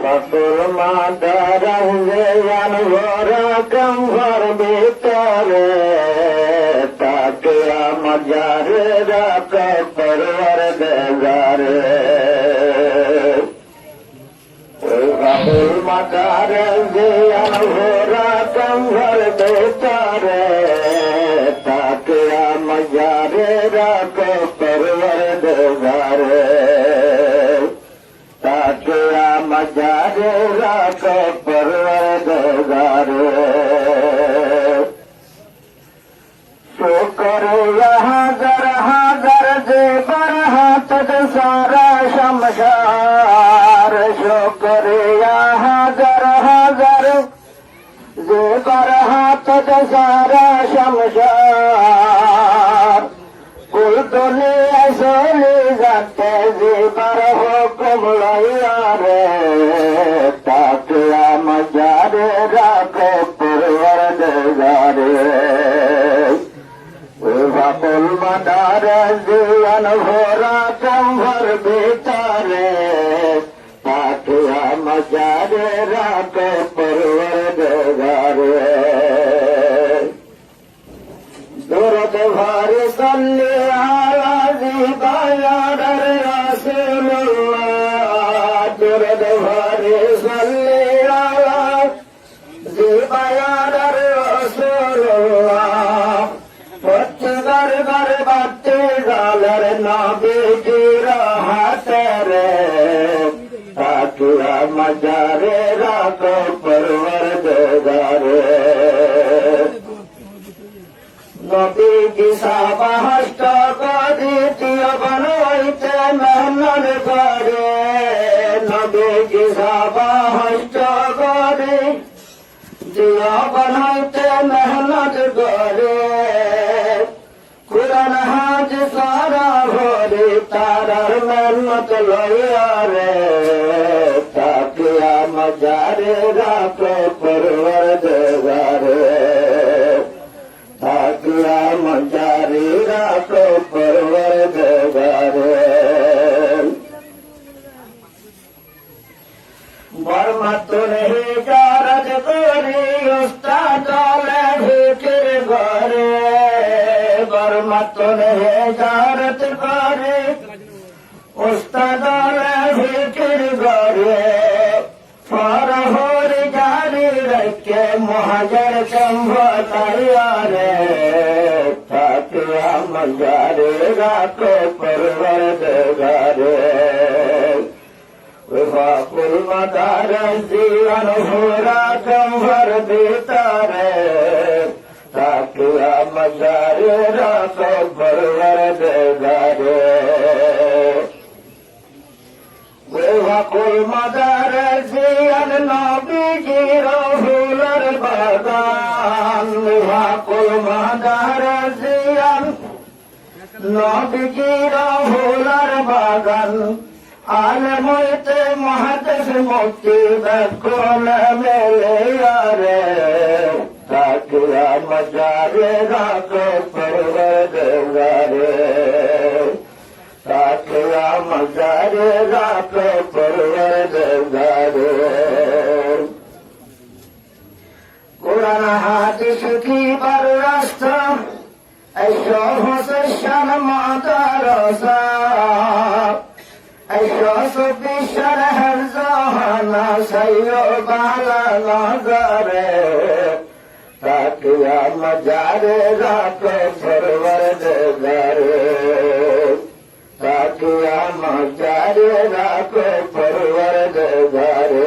পাতুল মাদারে জানবর কম্বর ভিতরে তাকে আমাজারে রাখ পরওয়ার দেগারে পাতুল মাদারে জানবর কম্বর ভিতরে তাকে আমাজারে রাখ পরওয়ার দেগারে তাকে আমাজারে রাখ পরওয়ারদিগারে শুকর হাজার হাজার যে বরহাত সারা শমশার শুকর হাজার হাজার যে বরহাত সারা শমশার কুল দুনিয়া চলে যাতে যে বার হুকুম লইয়া রে তাকে আমাজারে রাখ পরওয়ারদিগারে পাতুল মাদারে জীবন ভরা কম্বর ভিতরে তাকে আমাজারে রাখ পরওয়ারদিগারে দরদ ভারি সাল্লি আলা জিবায়ার রাসূলুল্লাহ দরদ ভারি সাল্লি আলা জিবায়ার রাসূলুল্লাহ পত্তর ঘর বাতে গালর নবীজির হাতে রে তাকে আমাজারে রাখ পরওয়ারদিগারে নবীজি সাবা হস্ত দ্বিতীয় বনইতে মেহনত করে নবীজি সাবা হস্ত করে দ্বিতীয় বনইতে মেহনত করে কুরআন হাজ সারা ভরে তারার মেহনত লইয়া রে তাকে আমাজারে রাখ পরওয়ারদিগারে তাকে আমাজারে রাখ পরওয়ারদিগারে বরমাতুল হিজারত করি উস্তাদ ভিতর ঘরে বরমাতুল হিজারত করে উস্তাদ ভিতর ঘরে ফরহর জারি রखे মহাজর সম্ভতায়া রে তাকে আমাজারে রাখ পরওয়ারদিগারে পাতুল মাদারে জীবন ভরা কম্বর ভিতরে তাকে আমাজারে রাখ পরওয়ারদিগারে পাতুল মাদারে জীবন নবীজির ফুলের বাগান পাতুল মাদারে জীবন নবীজির ফুলের বাগান আলেম হইতে মহাদেশ মুক্তি বেকুল মেলে রে তাকে আমাজারে রাখ পরওয়ারদিগারে তাকে আমাজারে রাখ পরওয়ারদিগারে কুরআন হাদিস কি বার রাস্তা ऐशो हुसैन मादरसा ऐशो सुफिशर हर जहाना सैयो बाला नजरे ताकि मजारे राख परोवरदिगारे ताकि मजारे राख परोवरदिगारे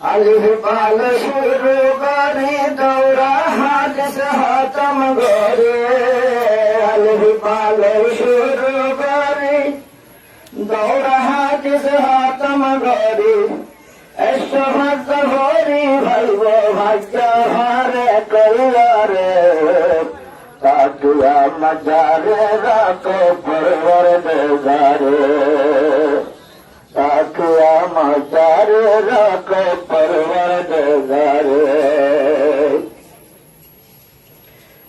अलिफ बाल शुरू करी दौरा हादिस हातम गोरे अलिफ बाल शुरू करी दौरा हादिस हातम गोरी ऐशो हज होरी भैवो भाग्य हारे करियारे ताकि मजारे राख परोवरदिगारे ताकि मजारे राख परोवरदिगारे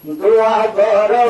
दुआ करो